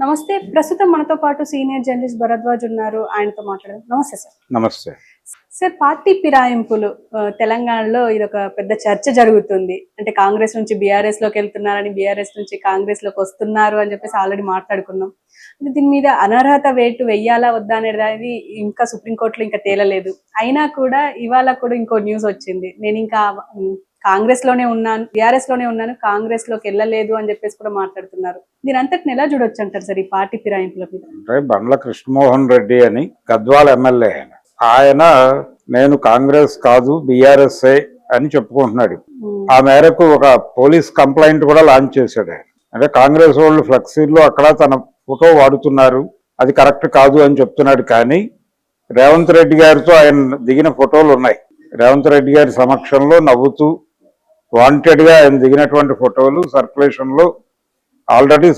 నమస్తే. ప్రస్తుతం మనతో పాటు సీనియర్ జర్నలిస్ట్ భరద్వాజ్ ఉన్నారు. ఆయనతో మాట్లాడదాం. నమస్తే సార్. నమస్తే. సార్, పార్టీ ఫిరాయింపులు తెలంగాణలో ఇదొక పెద్ద చర్చ జరుగుతుంది. అంటే కాంగ్రెస్ నుంచి బీఆర్ఎస్ లోకి వెళ్తున్నారని, బీఆర్ఎస్ నుంచి కాంగ్రెస్ లోకి వస్తున్నారు అని చెప్పేసి ఆల్రెడీ మాట్లాడుకున్నాం. అంటే దీని మీద అనర్హత వేటు వెయ్యాలా వద్దా అనేది ఇంకా సుప్రీంకోర్టులో ఇంకా తేలలేదు. అయినా కూడా ఇవాళ కూడా ఇంకో న్యూస్ వచ్చింది. నేను ఇంకా కాంగ్రెస్ లోనే ఉన్నాను, బీఆర్ఎస్ లోనే ఉన్నాను, కాంగ్రెస్ లోకి వెళ్ళలేదు అని చెప్పేసి కూడా మాట్లాడుతున్నారు. దీని అంతటిని ఎలా చూడొచ్చు అంటారు సార్ ఈ పార్టీ ఫిరాయింపుల మీద? అంటే బండ్ల కృష్ణమోహన్ రెడ్డి అని గద్వాల ఎమ్మెల్యే ఆయన నేను కాంగ్రెస్ కాదు బీఆర్ఎస్ అని చెప్పుకుంటున్నాడు. ఆ మేరకు ఒక పోలీస్ కంప్లైంట్ కూడా లాంచ్ చేశాడు ఆయన. అంటే కాంగ్రెస్ వాళ్ళు ఫ్లెక్సీల్లో అక్కడ తన ఫోటో వాడుతున్నారు, అది కరెక్ట్ కాదు అని చెప్తున్నాడు. కానీ రేవంత్ రెడ్డి గారితో ఆయన దిగిన ఫోటోలు ఉన్నాయి. రేవంత్ రెడ్డి గారి సమక్షంలో నవ్వుతూ వాంటెడ్ గా ఆయన దిగినటువంటి ఫోటోలు సర్క్యులేషన్ లో ఆల్రెడీ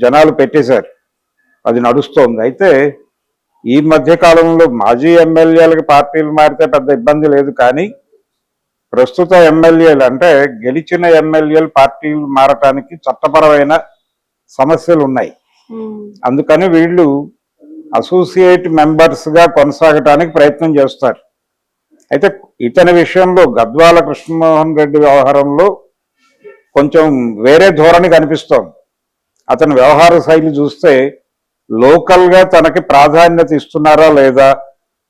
జనాలు పెట్టేశారు, అది నడుస్తోంది. అయితే ఈ మధ్య కాలంలో మాజీ ఎమ్మెల్యేలకు పార్టీలు మారితే పెద్ద ఇబ్బంది లేదు, కానీ ప్రస్తుత ఎమ్మెల్యేలు అంటే గెలిచిన ఎమ్మెల్యేలు పార్టీలు మారటానికి చట్టపరమైన సమస్యలు ఉన్నాయి. అందుకని వీళ్ళు అసోసియేట్ మెంబర్స్ గా కొనసాగటానికి ప్రయత్నం చేస్తారు. అయితే ఇతని విషయంలో గద్వాల కృష్ణమోహన్ రెడ్డి వ్యవహారంలో కొంచెం వేరే ధోరణి కనిపిస్తోంది. అతని వ్యవహార శైలి చూస్తే లోకల్ గా తనకి ప్రాధాన్యత ఇస్తున్నారా లేదా,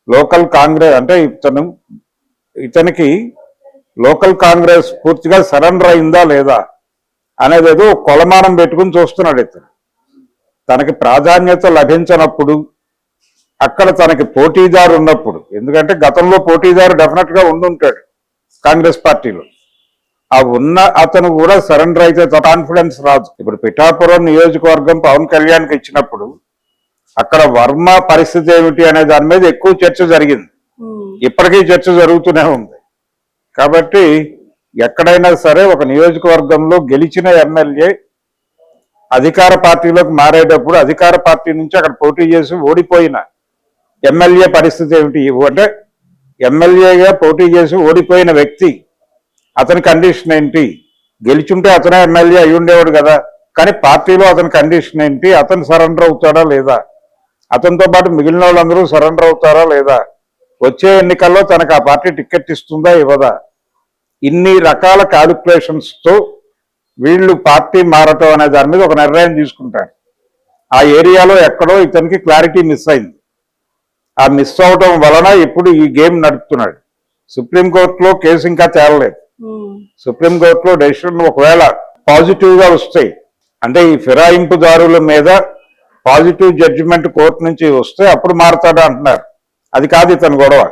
లోకల్ కాంగ్రెస్ అంటే ఇతనికి లోకల్ కాంగ్రెస్ పూర్తిగా సరెండర్ అయిందా లేదా అనేది ఏదో కొలమానం పెట్టుకుని చూస్తున్నాడు. ఇతను తనకి ప్రాధాన్యత లభించినప్పుడు, అక్కడ తనకి పోటీదారు ఉన్నప్పుడు, ఎందుకంటే గతంలో పోటీదారు డెఫినెట్ గా ఉండుంటాడు కాంగ్రెస్ పార్టీలో, ఆ ఉన్న అతను కూడా సరెండర్ అయితే కాన్ఫిడెన్స్ రాదు. ఇప్పుడు పిఠాపురం నియోజకవర్గం పవన్ కళ్యాణ్కి ఇచ్చినప్పుడు అక్కడ వర్మ పరిస్థితి ఏమిటి అనే దాని మీద ఎక్కువ చర్చ జరిగింది. ఇప్పటికీ చర్చ జరుగుతూనే ఉంది. కాబట్టి ఎక్కడైనా సరే ఒక నియోజకవర్గంలో గెలిచిన ఎమ్మెల్యే అధికార పార్టీలోకి మారేటప్పుడు అధికార పార్టీ నుంచి అక్కడ పోటీ చేసి ఓడిపోయిన ఎమ్మెల్యే పరిస్థితి ఏమిటి అంటే, ఎమ్మెల్యేగా పోటీ చేసి ఓడిపోయిన వ్యక్తి అతని కండిషన్ ఏంటి? గెలిచుంటే అతనే ఎమ్మెల్యే అయి ఉండేవాడు కదా, కానీ పార్టీలో అతని కండిషన్ ఏంటి? అతను సరెండర్ అవుతాడా లేదా, అతనితో పాటు మిగిలిన వాళ్ళందరూ సరెండర్ అవుతారా లేదా, వచ్చే ఎన్నికల్లో తనకు ఆ పార్టీ టికెట్ ఇస్తుందా ఇవ్వదా, ఇన్ని రకాల క్యాలిక్యులేషన్స్ తో వీళ్ళు పార్టీ మారటం అనే దాని మీద ఒక నిర్ణయం తీసుకుంటారు. ఆ ఏరియాలో ఎక్కడో ఇతనికి క్లారిటీ మిస్ అయింది. ఆ మిస్ అవడం వలన ఇప్పుడు ఈ గేమ్ నడుపుతున్నాడు. సుప్రీంకోర్టులో కేసు ఇంకా తేలలేదు. సుప్రీంకోర్టులో డెసిషన్ ఒకవేళ పాజిటివ్ గా వస్తాయి, అంటే ఈ ఫిరాయింపుదారుల మీద పాజిటివ్ జడ్జిమెంట్ కోర్టు నుంచి వస్తే అప్పుడు మారుతాడా అంటున్నారు. అది కాదు ఇతని గొడవ.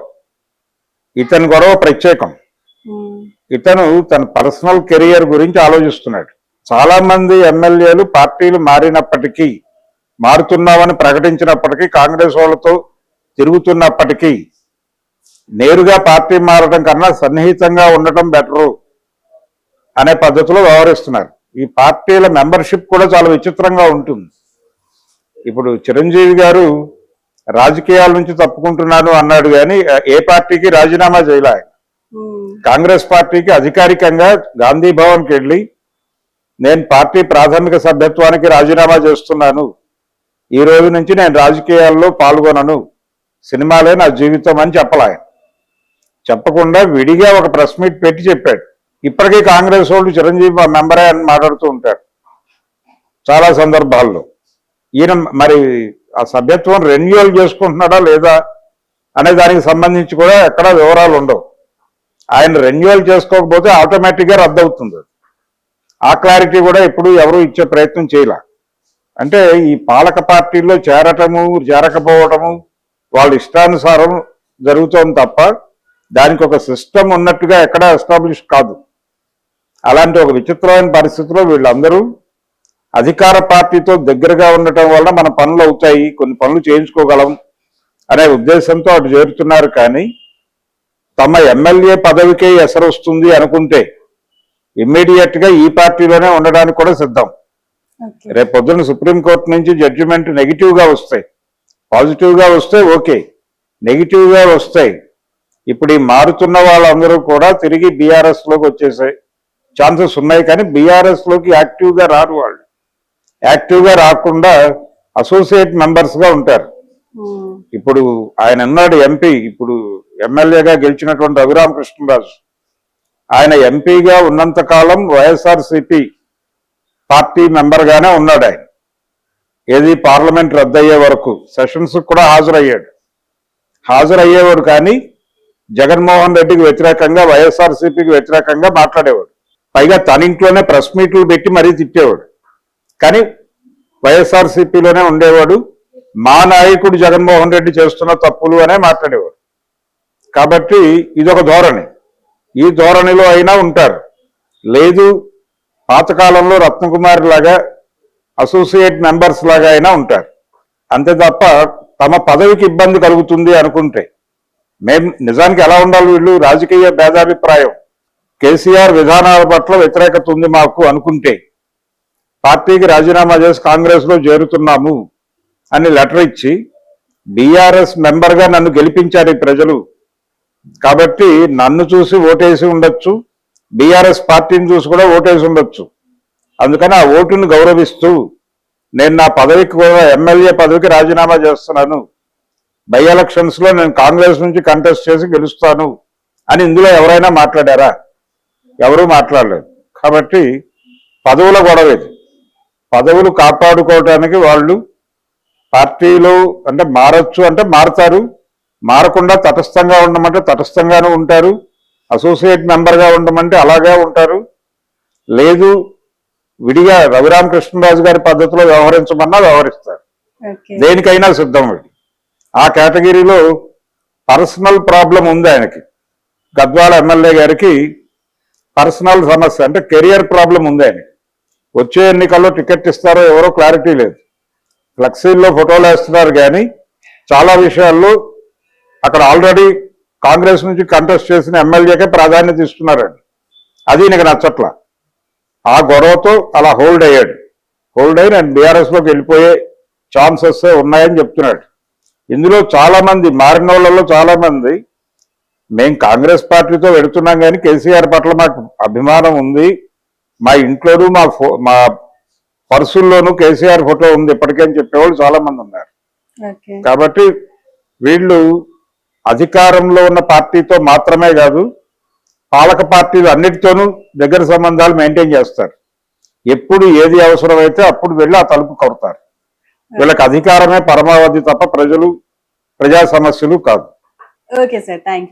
ఇతని గొడవ ప్రత్యేకం. ఇతను తన పర్సనల్ కెరియర్ గురించి ఆలోచిస్తున్నాడు. చాలా మంది ఎమ్మెల్యేలు పార్టీలు మారినప్పటికీ, మారుతున్నామని ప్రకటించినప్పటికీ, కాంగ్రెస్ వాళ్ళతో తిరుగుతున్నప్పటికీ నేరుగా పార్టీ మారడం కన్నా సన్నిహితంగా ఉండటం బెటరు అనే పద్ధతిలో వ్యవహరిస్తున్నారు. ఈ పార్టీల మెంబర్షిప్ కూడా చాలా విచిత్రంగా ఉంటుంది. ఇప్పుడు చిరంజీవి గారు రాజకీయాల నుంచి తప్పుకుంటున్నాను అన్నాడు, కానీ ఏ పార్టీకి రాజీనామా చేయలే. కాంగ్రెస్ పార్టీకి అధికారికంగా గాంధీ భవన్కి వెళ్ళి నేను పార్టీ ప్రాథమిక సభ్యత్వానికి రాజీనామా చేస్తున్నాను, ఈ రోజు నుంచి నేను రాజకీయాల్లో పాల్గొనను, సినిమాలే నా జీవితం అని చెప్పలే. చెప్పకుండా విడిగా ఒక ప్రెస్ మీట్ పెట్టి చెప్పాడు. ఇప్పటికీ కాంగ్రెస్ వాళ్ళు చిరంజీవి మెంబరే అని మాట్లాడుతూ ఉంటారు చాలా సందర్భాల్లో. ఈయన మరి ఆ సభ్యత్వం రెన్యువల్ చేసుకుంటున్నాడా లేదా అనే దానికి సంబంధించి కూడా ఎక్కడా వివరాలు ఉండవు. ఆయన రెన్యువల్ చేసుకోకపోతే ఆటోమేటిక్గా రద్దు అవుతుంది. ఆ క్లారిటీ కూడా ఎప్పుడు ఎవరు ఇచ్చే ప్రయత్నం చేయలే. అంటే ఈ పాలక పార్టీల్లో చేరటము చేరకపోవటము వాళ్ళ ఇష్టానుసారం జరుగుతోంది తప్ప దానికి ఒక సిస్టమ్ ఉన్నట్టుగా ఎక్కడా ఎస్టాబ్లిష్ కాదు. అలాంటి ఒక విచిత్రమైన పరిస్థితిలో వీళ్ళందరూ అధికార పార్టీతో దగ్గరగా ఉండటం వల్ల మన పనులు అవుతాయి, కొన్ని పనులు చేయించుకోగలం అనే ఉద్దేశంతో అటు చేరుతున్నారు. కానీ తమ ఎమ్మెల్యే పదవికే ఎసరు వస్తుంది అనుకుంటే ఇమ్మీడియట్ గా ఈ పార్టీలోనే ఉండడానికి కూడా సిద్ధం. రేపు పొద్దున్న సుప్రీంకోర్టు నుంచి జడ్జిమెంట్ నెగిటివ్ గా వస్తాయి, పాజిటివ్ గా వస్తే ఓకే, నెగిటివ్ గా వస్తాయి. ఇప్పుడు ఈ మారుతున్న వాళ్ళందరూ కూడా తిరిగి బీఆర్ఎస్ లోకి వచ్చేసే ఛాన్సెస్ ఉన్నాయి. కానీ బీఆర్ఎస్ లోకి యాక్టివ్ గా రారు. వాళ్ళు యాక్టివ్ గా రాకుండా అసోసియేట్ మెంబర్స్ గా ఉంటారు. ఉమ్, ఇప్పుడు ఆయన ఉన్నాడు ఎంపీ, ఇప్పుడు ఎమ్మెల్యేగా గెలిచినటువంటి రఘురామకృష్ణరాజు. ఆయన ఎంపీగా ఉన్నంత కాలం వైఎస్ఆర్సిపి పార్టీ మెంబర్ గానే ఉన్నాడు ఆయన. ఏది పార్లమెంట్ రద్దయ్యే వరకు సెషన్స్ కూడా హాజరయ్యేవాడు కానీ జగన్మోహన్ రెడ్డికి వ్యతిరేకంగా, వైఎస్ఆర్సీపీకి వ్యతిరేకంగా మాట్లాడేవాడు. పైగా తన ఇంట్లోనే ప్రెస్ మీట్లు పెట్టి మరీ తిట్టేవాడు. కానీ వైఎస్ఆర్సీపీలోనే ఉండేవాడు. మా నాయకుడు జగన్మోహన్ రెడ్డి చేస్తున్న తప్పులు అనే మాట్లాడేవాడు. కాబట్టి ఇదొక ధోరణి. ఈ ధోరణిలో అయినా ఉంటారు. లేదు పాతకాలంలో రత్నకుమారి లాగా అసోసియేట్ మెంబర్స్ లాగా అయినా ఉంటారు. అంతే తప్ప తమ పదవికి ఇబ్బంది కలుగుతుంది అనుకుంటే, మేము నిజానికి ఎలా ఉండాలి, వీళ్ళు రాజకీయ భేదాభిప్రాయం, కేసీఆర్ విధానాల పట్ల వ్యతిరేకత ఉంది మాకు అనుకుంటే, పార్టీకి రాజీనామా చేసి కాంగ్రెస్ లో చేరుతున్నాము అని లెటర్ ఇచ్చి బీఆర్ఎస్ మెంబర్గా నన్ను గెలిపించారు ఈ ప్రజలు, కాబట్టి నన్ను చూసి ఓటేసి ఉండొచ్చు, బీఆర్ఎస్ పార్టీని చూసి కూడా ఓటేసి ఉండొచ్చు. అందుకని ఆ ఓటును గౌరవిస్తూ నేను నా పదవికి కూడా, ఎమ్మెల్యే పదవికి రాజీనామా చేస్తున్నాను, బై ఎలక్షన్స్ లో నేను కాంగ్రెస్ నుంచి కంటెస్ట్ చేసి గెలుస్తాను అని ఇందులో ఎవరైనా మాట్లాడారా? ఎవరూ మాట్లాడలేదు. కాబట్టి పదవుల గొడవ ఇది. పదవులు కాపాడుకోవటానికి వాళ్ళు పార్టీలో అంటే మారచ్చు అంటే మారతారు, మారకుండా తటస్థంగా ఉండమంటే తటస్థంగానే ఉంటారు, అసోసియేట్ మెంబర్గా ఉండమంటే అలాగే ఉంటారు. లేదు విడిగా రఘురామకృష్ణరాజు గారి పద్ధతిలో వ్యవహరించమన్నా వ్యవహరిస్తారు. ఓకే. దేనికైనా సిద్ధం. ఆ కేటగిరీలో పర్సనల్ ప్రాబ్లం ఉంది ఆయనకి. గద్వాల ఎమ్మెల్యే గారికి పర్సనల్ సమస్య అంటే కెరియర్ ప్రాబ్లం ఉంది ఆయనకి. వచ్చే ఎన్నికల్లో టికెట్ ఇస్తారో ఎవరో క్లారిటీ లేదు. ఫ్లెక్సీల్లో ఫోటోలు వేస్తున్నారు కానీ చాలా విషయాల్లో అక్కడ ఆల్రెడీ కాంగ్రెస్ నుంచి కంటెస్ట్ చేసిన ఎమ్మెల్యేకే ప్రాధాన్యత ఇస్తున్నారండి. అది నీకు నచ్చట్ల. ఆ గొడవతో అలా హోల్డ్ అయ్యి నేను బీఆర్ఎస్లోకి వెళ్ళిపోయే ఛాన్సెస్ ఉన్నాయని చెప్తున్నాడు. ఇందులో చాలా మంది మారిన వాళ్ళలో చాలా మంది మేము కాంగ్రెస్ పార్టీతో వెళుతున్నాం కానీ కేసీఆర్ పట్ల మాకు అభిమానం ఉంది, మా ఇంట్లోనూ మా పర్సుల్లోనూ కేసీఆర్ ఫోటో ఉంది ఇప్పటికే అని చెప్పేవాళ్ళు చాలా మంది ఉన్నారు. ఓకే. కాబట్టి వీళ్ళు అధికారంలో ఉన్న పార్టీతో మాత్రమే కాదు, పాలక పార్టీలు అన్నిటితోనూ దగ్గర సంబంధాలు మెయింటైన్ చేస్తారు. ఎప్పుడు ఏది అవసరమైతే అప్పుడు వెళ్ళి ఆ తలుపు కొడతారు. వీళ్ళకి అధికారమే పరమావధి తప్ప ప్రజా సమస్యలు కాదు. Okay sir, thank you.